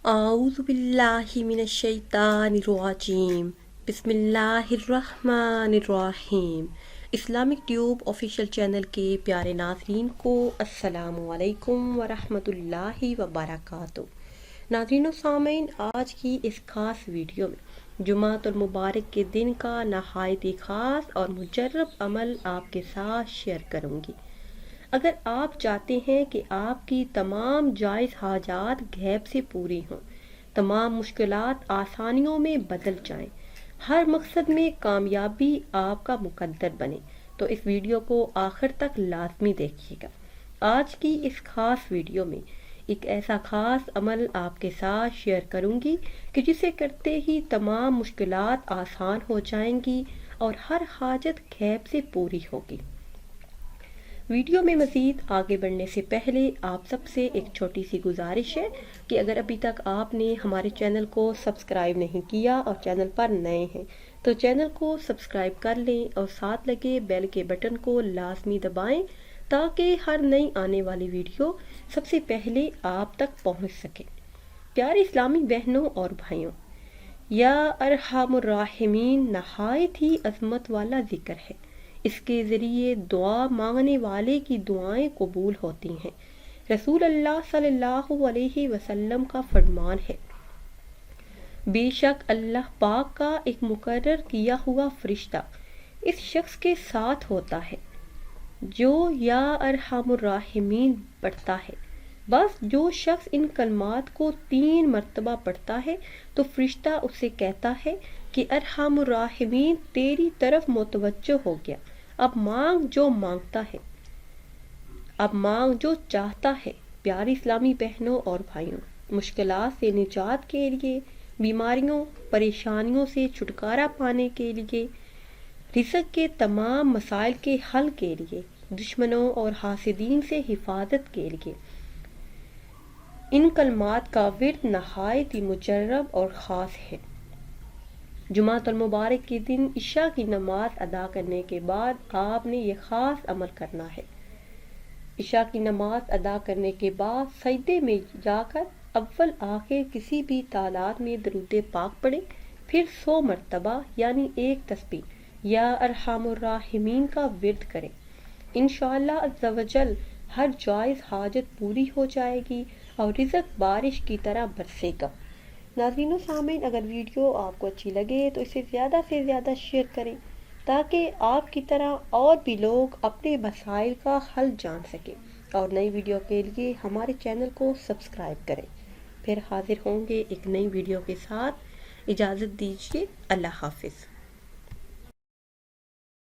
اعوذ باللہ من الشیطان الرجیم بسم اللہ الرحمن الرحیم۔ اسلامک ٹیوب آفیشیل چینل کے پیارے ناظرین کو السلام علیکم ورحمۃ اللہ وبرکاتہ۔ ناظرین و سامعین، آج کی اس خاص ویڈیو میں جمعۃ المبارک کے دن کا نہایت ہی خاص اور مجرب عمل آپ کے ساتھ شیئر کروں گی۔ اگر آپ چاہتے ہیں کہ آپ کی تمام جائز حاجات غیب سے پوری ہوں، تمام مشکلات آسانیوں میں بدل جائیں، ہر مقصد میں کامیابی آپ کا مقدر بنے، تو اس ویڈیو کو آخر تک لازمی دیکھیے گا۔ آج کی اس خاص ویڈیو میں ایک ایسا خاص عمل آپ کے ساتھ شیئر کروں گی کہ جسے کرتے ہی تمام مشکلات آسان ہو جائیں گی اور ہر حاجت غیب سے پوری ہوگی۔ ویڈیو میں مزید آگے بڑھنے سے پہلے آپ سب سے ایک چھوٹی سی گزارش ہے کہ اگر ابھی تک آپ نے ہمارے چینل کو سبسکرائب نہیں کیا اور چینل پر نئے ہیں تو چینل کو سبسکرائب کر لیں اور ساتھ لگے بیل کے بٹن کو لازمی دبائیں تاکہ ہر نئی آنے والی ویڈیو سب سے پہلے آپ تک پہنچ سکے۔ پیارے اسلامی بہنوں اور بھائیوں، یا ارحم الراحمین نہایت ہی عظمت والا ذکر ہے۔ اس کے ذریعے دعا مانگنے والے کی دعائیں قبول ہوتی ہیں۔ رسول اللہ صلی اللہ علیہ وسلم کا فرمان ہے، بے شک اللہ پاک کا ایک مقرر کیا ہوا فرشتہ اس شخص کے ساتھ ہوتا ہے جو یا ارحم الراحمین پڑھتا ہے۔ بس جو شخص ان کلمات کو 3 مرتبہ پڑھتا ہے تو فرشتہ اس سے کہتا ہے کہ ارحم الراحمین تیری طرف متوجہ ہو گیا، اب مانگ جو مانگتا ہے، اب مانگ جو چاہتا ہے۔ پیاری اسلامی بہنوں اور بھائیوں، مشکلات سے نجات کے لیے، بیماریوں پریشانیوں سے چھٹکارا پانے کے لیے، رزق کے تمام مسائل کے حل کے لیے، دشمنوں اور حاسدین سے حفاظت کے لیے ان کلمات کا ورد نہایت ہی مجرب اور خاص ہے۔ جمعۃ المبارک کے دن عشاء کی نماز ادا کرنے کے بعد آپ نے یہ خاص عمل کرنا ہے۔ عشاء کی نماز ادا کرنے کے بعد سجدے میں جا کر اول آخر کسی بھی تعداد میں درود پاک پڑھیں، پھر 100 مرتبہ یعنی 1 تسبیح یا ارحم الراحمین کا ورد کریں۔ انشاءاللہ عز و جل ہر جائز حاجت پوری ہو جائے گی اور رزق بارش کی طرح برسے گا۔ ناظرین و سامعین، اگر ویڈیو آپ کو اچھی لگے تو اسے زیادہ سے زیادہ شیئر کریں تاکہ آپ کی طرح اور بھی لوگ اپنے مسائل کا حل جان سکیں، اور نئی ویڈیو کے لیے ہمارے چینل کو سبسکرائب کریں۔ پھر حاضر ہوں گے ایک نئی ویڈیو کے ساتھ۔ اجازت دیجیے، اللہ حافظ۔